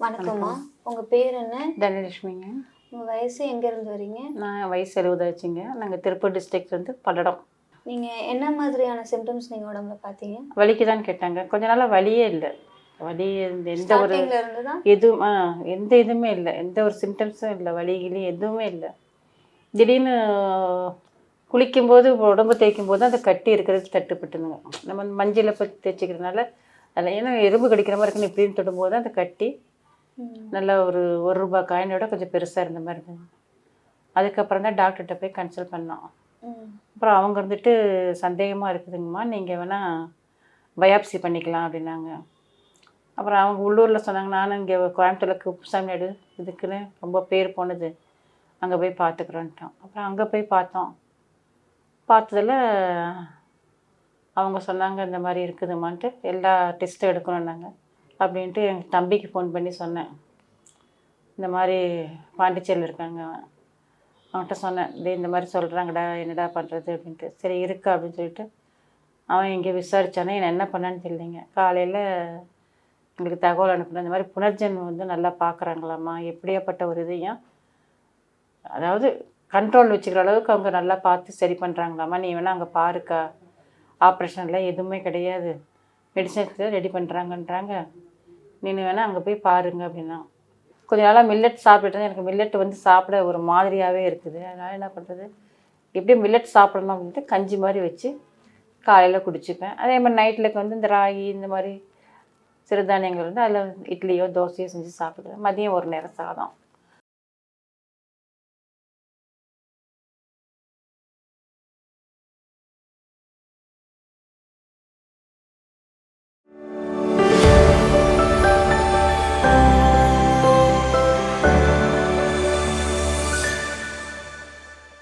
வணக்கம்மா. உங்க பேர் என்ன? தனலட்சுமிங்க. உங்க வயசு எங்கேருந்து வரீங்க? நான் வயசு 70 ஆச்சுங்க. நாங்கள் திருப்பூர் டிஸ்ட்ரிக்ட்லேருந்து பல்லடம். நீங்க என்ன மாதிரியான சிம்டம்ஸ் நீங்க உடம்புல பார்த்தீங்க? வலிக்கு தான் கேட்டாங்க. கொஞ்ச நாளாக வலியே இல்லை. வலி எந்த ஒரு ஸ்டார்டிங்ல இருந்து தான் எதுவும் எந்த இதுவுமே இல்லை. எந்த ஒரு சிம்டம்ஸும் இல்லை. வலி கிளி எதுவுமே இல்லை. திடீர்னு குளிக்கும்போது உடம்பு தேய்க்கும் போது அந்த கட்டி இருக்கிறது தட்டுப்பட்டுனுங்க. நம்ம மஞ்சளை பற்றி தேய்ச்சிக்கிறதுனால அதில் ஏன்னா எறும்பு கடிக்கிற மாதிரி இருக்குன்னு இப்படின்னு தொடும்போது அந்த கட்டி நல்லா ஒரு ரூபா காயினோட கொஞ்சம் பெருசாக இருந்த மாதிரி இருந்தது. அதுக்கப்புறம் தான் டாக்டர்கிட்ட போய் கன்சல்ட் பண்ணோம். அப்புறம் அவங்க இருந்துட்டு சந்தேகமாக இருக்குதுங்கம்மா, நீங்கள் வேணால் பயாப்சி பண்ணிக்கலாம் அப்படின்னாங்க. அப்புறம் அவங்க உள்ளூரில் சொன்னாங்க. நானும் இங்கே கோயம்புத்தூரில் குப்புசாமி நாடு இதுக்குன்னு ரொம்ப பேர் போனது, அங்கே போய் பார்த்துக்குறோன்ட்டோம். அப்புறம் அங்கே போய் பார்த்ததில் அவங்க சொன்னாங்க இந்த மாதிரி இருக்குதுமான்ட்டு எல்லா டெஸ்ட்டும் எடுக்கணுன்னாங்க. அப்படின்ட்டு எங்கள் தம்பிக்கு ஃபோன் பண்ணி சொன்னேன். இந்த மாதிரி பாண்டிச்சேரியில் இருக்காங்க. அவன்கிட்ட சொன்னேன், இந்த மாதிரி சொல்கிறாங்கடா, என்னடா பண்ணுறது அப்படின்ட்டு. சரி இருக்கா அப்படின்னு சொல்லிட்டு அவன் இங்கே விசாரித்தானே என்ன என்ன பண்ணான்னு தெரியலைங்க. காலையில் எங்களுக்கு தகவல் அனுப்புனேன். இந்த மாதிரி புனர்ஜென்மம் வந்து நல்லா பார்க்குறாங்களாம்மா, எப்படியாப்பட்ட ஒரு இதையும் அதாவது கண்ட்ரோல் வச்சுக்கிற அளவுக்கு அவங்க நல்லா பார்த்து சரி பண்ணுறாங்களாம்மா, நீ வேணால் அங்கே பாருக்கா, ஆப்ரேஷனில் எதுவுமே கிடையாது, மெடிசன்ஸில் ரெடி பண்ணுறாங்கன்றாங்க, நீ வேணால் அங்கே போய் பாருங்க அப்படின்னா. கொஞ்சம் நாளாக மில்லட் சாப்பிட்டுட்டு எனக்கு மில்லட் வந்து சாப்பிட ஒரு மாதிரியாகவே இருக்குது. அதனால் என்ன பண்ணுறது, எப்படியும் மில்லட் சாப்பிடணும் அப்படின்ட்டு கஞ்சி மாதிரி வச்சு காலையில் குடிச்சுப்பேன். அதே மாதிரி நைட்டில் வந்து இந்த ராகி இந்த மாதிரி சிறுதானியங்கள் வந்து அதில் இட்லியோ தோசையோ செஞ்சு சாப்பிடுவேன். மதியம் ஒரு நேரம் சாதம்.